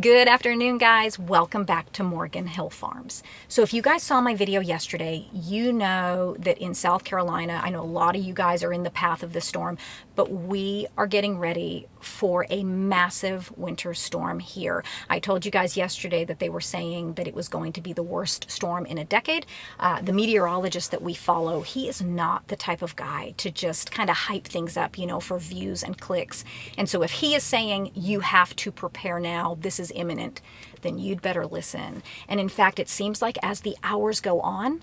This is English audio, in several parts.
Good afternoon, guys. Welcome back to Morgan Hill Farms. So if you guys saw my video yesterday, you know that in South Carolina, I know a lot of you guys are in the path of the storm, but we are getting ready for a massive winter storm here. I told you guys yesterday that they were saying that it was going to be the worst storm in a decade. The meteorologist that we follow, he is not the type of guy to just kind of hype things up, for views and clicks. And so if he is saying you have to prepare now, this is imminent, then you'd better listen. And in fact, it seems like as the hours go on,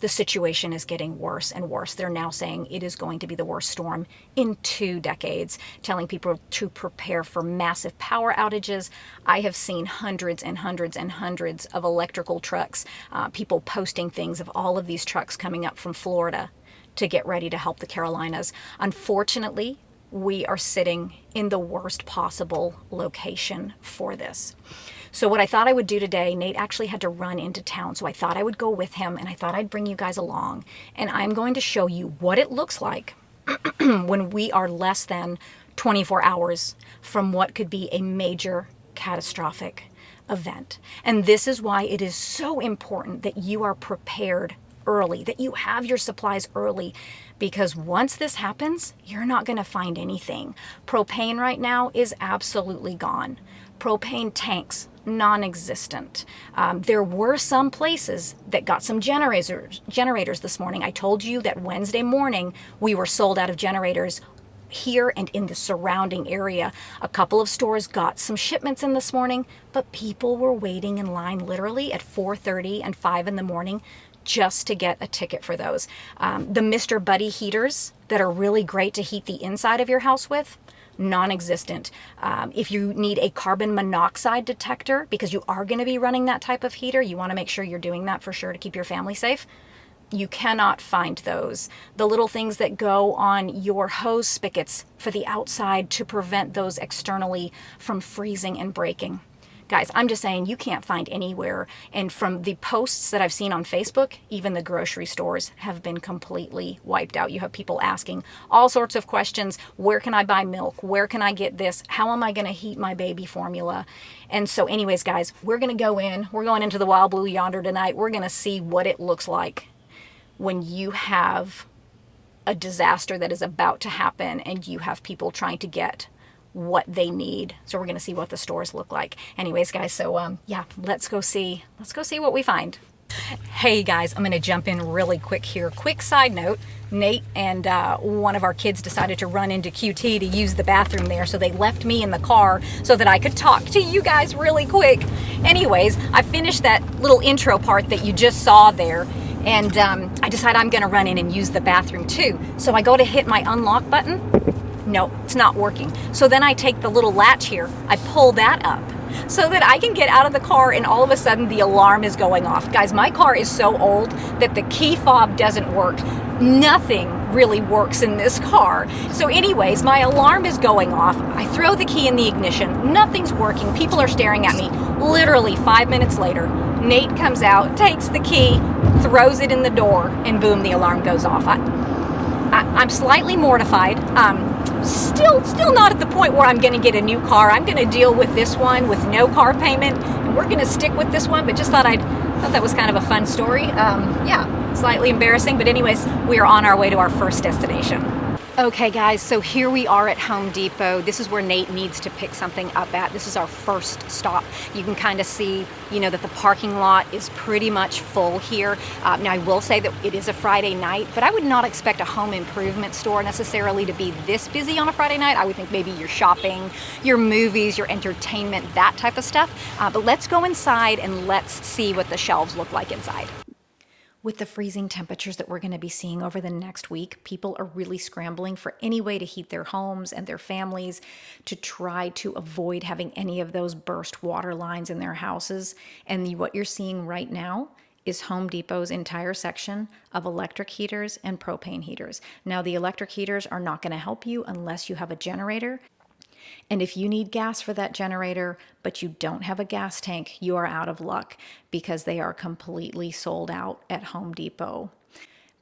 the situation is getting worse and worse. They're now saying it is going to be the worst storm in 2 decades, telling people to prepare for massive power outages. I have seen hundreds and hundreds and hundreds of electrical trucks, people posting things of all of these trucks coming up from Florida to get ready to help the Carolinas. Unfortunately, we are sitting in the worst possible location for this. So what I thought I would do today, Nate actually had to run into town, so I thought I would go with him, and I thought I'd bring you guys along, and I'm going to show you what it looks like when we are less than 24 hours from what could be a major catastrophic event. And this is why it is so important that you are prepared early, that you have your supplies early, because once this happens, you're not going to find anything. Propane right now is absolutely gone. Propane tanks, non-existent. There were some places that got some generators this morning. I told you that Wednesday morning we were sold out of generators here and in the surrounding area. A couple of stores got some shipments in this morning, but people were waiting in line literally at 4:30 and 5 in the morning just to get a ticket for those. The Mr. Buddy heaters that are really great to heat the inside of your house with, non-existent. If you need a carbon monoxide detector, because you are going to be running that type of heater, you want to make sure you're doing that for sure to keep your family safe. You cannot find those. The little things that go on your hose spigots for the outside to prevent those externally from freezing and breaking. Guys, I'm just saying you can't find anywhere. And from the posts that I've seen on Facebook, even the grocery stores have been completely wiped out. You have people asking all sorts of questions. Where can I buy milk? Where can I get this? How am I going to heat my baby formula? And so anyways, guys, we're going to go in. We're going into the Wild Blue Yonder tonight. We're going to see what it looks like when you have a disaster that is about to happen and you have people trying to get what they need. So we're going to see what the stores look like. Anyways, guys, so yeah, let's go see what we find. Hey guys, I'm going to jump in really quick here. Quick side note, Nate and one of our kids decided to run into QT to use the bathroom there, so they left me in the car so that I could talk to you guys really quick. Anyways, I finished that little intro part that you just saw there, and I decided I'm going to run in and use the bathroom too. So I go to hit my unlock button. No, it's not working. So then I take the little latch here, I pull that up so that I can get out of the car, and all of a sudden the alarm is going off. Guys, my car is so old that the key fob doesn't work. Nothing really works in this car. So anyways, my alarm is going off. I throw the key in the ignition. Nothing's working. People are staring at me. Literally 5 minutes later, Nate comes out, takes the key, throws it in the door, and boom, the alarm goes off. I'm slightly mortified. Still not at the point where I'm going to get a new car. I'm going to deal with this one with no car payment, and we're going to stick with this one. But just thought that was kind of a fun story. Yeah, slightly embarrassing, but anyways, we are on our way to our first destination. Okay guys, so here we are at Home Depot. This is where Nate needs to pick something up at. This is our first stop. You can kind of see, that the parking lot is pretty much full here. Now I will say that it is a Friday night, but I would not expect a home improvement store necessarily to be this busy on a Friday night. I would think maybe your shopping, your movies, your entertainment, that type of stuff. But let's go inside and let's see what the shelves look like inside. With the freezing temperatures that we're going to be seeing over the next week, people are really scrambling for any way to heat their homes and their families, to try to avoid having any of those burst water lines in their houses. And what you're seeing right now is Home Depot's entire section of electric heaters and propane heaters. Now, the electric heaters are not going to help you unless you have a generator. And if you need gas for that generator, but you don't have a gas tank, you are out of luck, because they are completely sold out at Home Depot.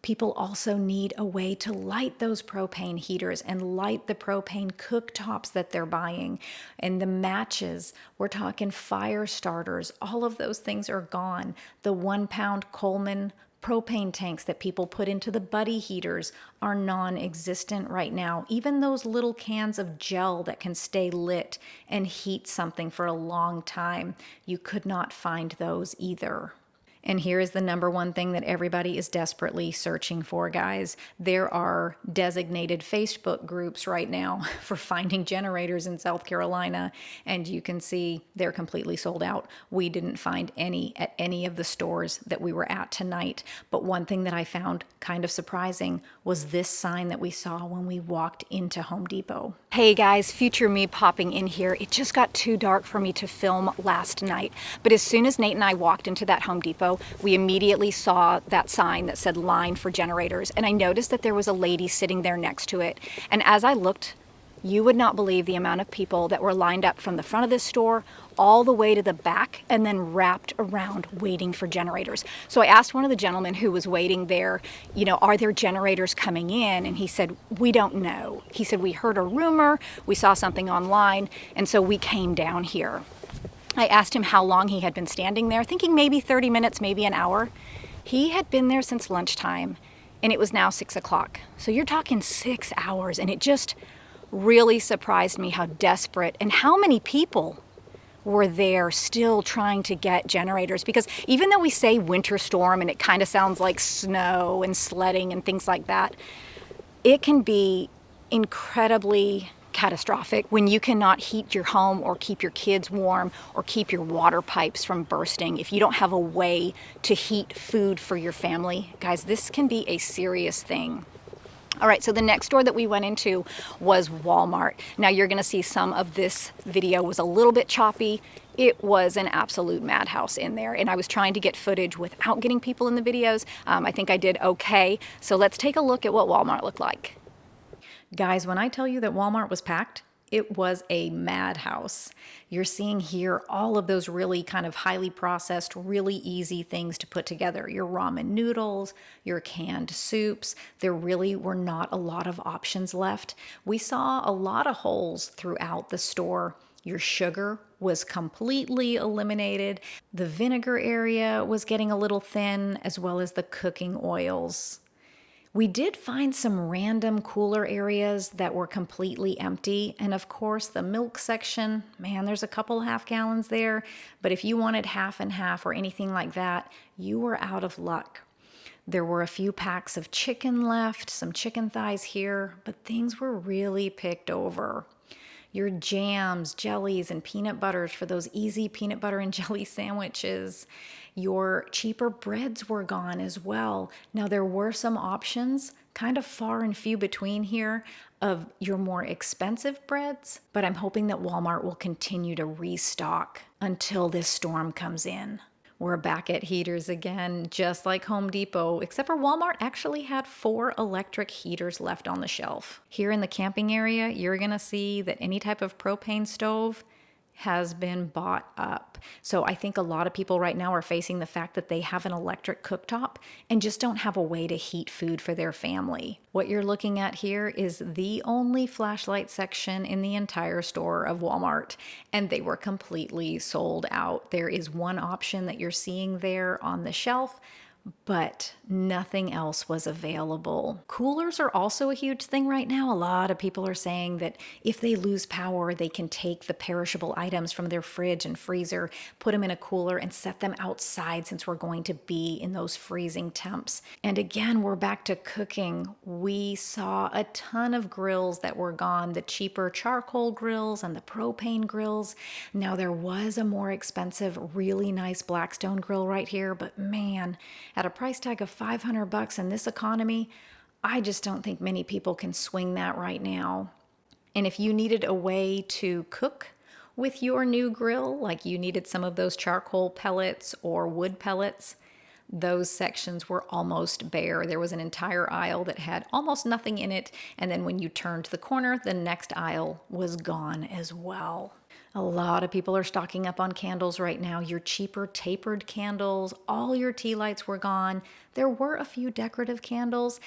People also need a way to light those propane heaters and light the propane cooktops that they're buying and the matches. We're talking fire starters. All of those things are gone. The 1-pound Coleman propane tanks that people put into the buddy heaters are non-existent right now. Even those little cans of gel that can stay lit and heat something for a long time, you could not find those either. And here is the number one thing that everybody is desperately searching for, guys. There are designated Facebook groups right now for finding generators in South Carolina, and you can see they're completely sold out. We didn't find any at any of the stores that we were at tonight. But one thing that I found kind of surprising was this sign that we saw when we walked into Home Depot. Hey guys, future me popping in here. It just got too dark for me to film last night, but as soon as Nate and I walked into that Home Depot, we immediately saw that sign that said line for generators, and I noticed that there was a lady sitting there next to it. And as I looked, you would not believe the amount of people that were lined up from the front of this store all the way to the back and then wrapped around waiting for generators. So I asked one of the gentlemen who was waiting there, you know, are there generators coming in? And he said, we don't know. He said, we heard a rumor, we saw something online, and so we came down here. I asked him how long he had been standing there, thinking maybe 30 minutes, maybe an hour. He had been there since lunchtime, and it was now 6 o'clock. So you're talking 6 hours, and it just really surprised me how desperate and how many people were there still trying to get generators. Because even though we say winter storm and it kind of sounds like snow and sledding and things like that, it can be incredibly catastrophic when you cannot heat your home or keep your kids warm or keep your water pipes from bursting. If you don't have a way to heat food for your family, guys, this can be a serious thing. All right, so the next store that we went into was Walmart. Now you're gonna see some of this video was a little bit choppy. It was an absolute madhouse in there, and I was trying to get footage without getting people in the videos. I think I did okay. So let's take a look at what Walmart looked like. Guys, when I tell you that Walmart was packed, it was a madhouse. You're seeing here all of those really kind of highly processed, really easy things to put together. Your ramen noodles, your canned soups. There really were not a lot of options left. We saw a lot of holes throughout the store. Your sugar was completely eliminated. The vinegar area was getting a little thin, as well as the cooking oils. We did find some random cooler areas that were completely empty. And of course, the milk section, man, there's a couple half gallons there. But if you wanted half and half or anything like that, you were out of luck. There were a few packs of chicken left, some chicken thighs here, but things were really picked over. Your jams, jellies, and peanut butters for those easy peanut butter and jelly sandwiches. Your cheaper breads were gone as well. Now there were some options, kind of far and few between here, of your more expensive breads, but I'm hoping that Walmart will continue to restock until this storm comes in. We're back at heaters again, just like Home Depot, except for Walmart actually had 4 electric heaters left on the shelf. Here in the camping area, you're gonna see that any type of propane stove has been bought up. So I think a lot of people right now are facing the fact that they have an electric cooktop and just don't have a way to heat food for their family. What you're looking at here is the only flashlight section in the entire store of Walmart, and they were completely sold out. There is one option that you're seeing there on the shelf, but nothing else was available. Coolers are also a huge thing right now. A lot of people are saying that if they lose power, they can take the perishable items from their fridge and freezer, put them in a cooler and set them outside since we're going to be in those freezing temps. And again, we're back to cooking. We saw a ton of grills that were gone, the cheaper charcoal grills and the propane grills. Now there was a more expensive, really nice Blackstone grill right here, but man, at a price tag of $500 in this economy, I just don't think many people can swing that right now. And if you needed a way to cook with your new grill, like you needed some of those charcoal pellets or wood pellets, those sections were almost bare. There was an entire aisle that had almost nothing in it, and then when you turned the corner, the next aisle was gone as well. A lot of people are stocking up on candles right now. Your cheaper tapered candles, all your tea lights were gone. There were a few decorative candles.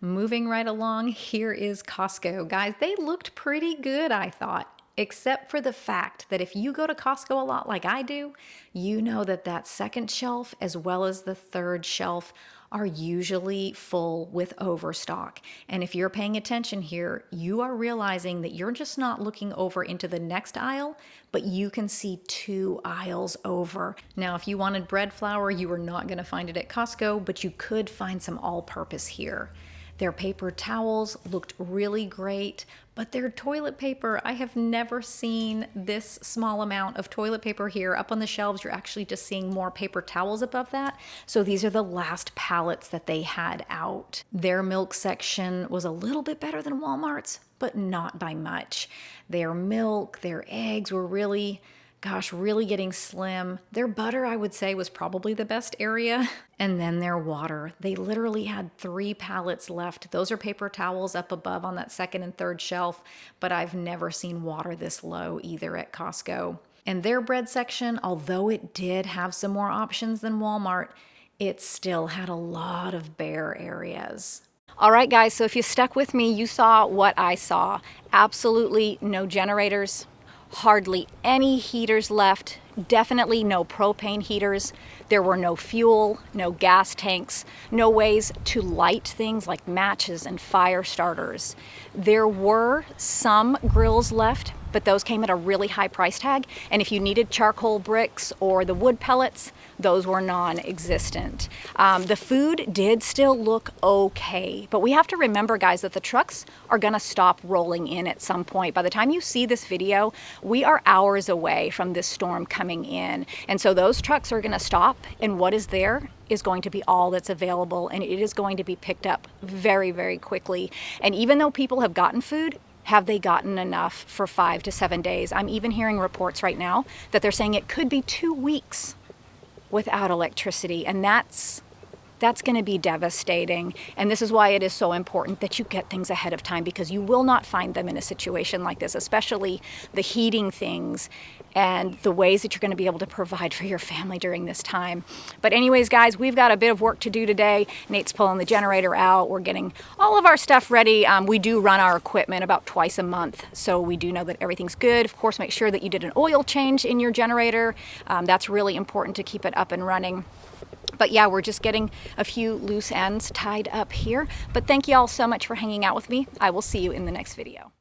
Moving right along, here is Costco. Guys, they looked pretty good, I thought. Except for the fact that if you go to Costco a lot like I do, you know that that second shelf as well as the third shelf are usually full with overstock. And if you're paying attention here, you are realizing that you're just not looking over into the next aisle, but you can see 2 aisles over. Now, if you wanted bread flour, you were not going to find it at Costco, but you could find some all-purpose here. Their paper towels looked really great, but their toilet paper, I have never seen this small amount of toilet paper here. Up on the shelves, you're actually just seeing more paper towels above that. So these are the last pallets that they had out. Their milk section was a little bit better than Walmart's, but not by much. Their milk, their eggs were really getting slim. Their butter, I would say, was probably the best area. And then their water. They literally had 3 pallets left. Those are paper towels up above on that second and third shelf, but I've never seen water this low either at Costco. And their bread section, although it did have some more options than Walmart, it still had a lot of bare areas. All right, guys, so if you stuck with me, you saw what I saw. Absolutely no generators. Hardly any heaters left, definitely no propane heaters. There were no fuel, no gas tanks, no ways to light things like matches and fire starters. There were some grills left, but those came at a really high price tag. And if you needed charcoal bricks or the wood pellets, those were non-existent. The food did still look okay, but we have to remember, guys, that the trucks are gonna stop rolling in at some point. By the time you see this video, we are hours away from this storm coming in. And so those trucks are gonna stop, and what is there is going to be all that's available, and it is going to be picked up very, very quickly. And even though people have gotten food, have they gotten enough for 5 to 7 days? I'm even hearing reports right now that they're saying it could be 2 weeks without electricity, and that's going to be devastating. And this is why it is so important that you get things ahead of time, because you will not find them in a situation like this, especially the heating things and the ways that you're going to be able to provide for your family during this time. But anyways, guys, we've got a bit of work to do today. Nate's pulling the generator out. We're getting all of our stuff ready. We do run our equipment about twice a month, so we do know that everything's good. Of course, make sure that you did an oil change in your generator. That's really important to keep it up and running. But yeah, we're just getting a few loose ends tied up here. But thank you all so much for hanging out with me. I will see you in the next video.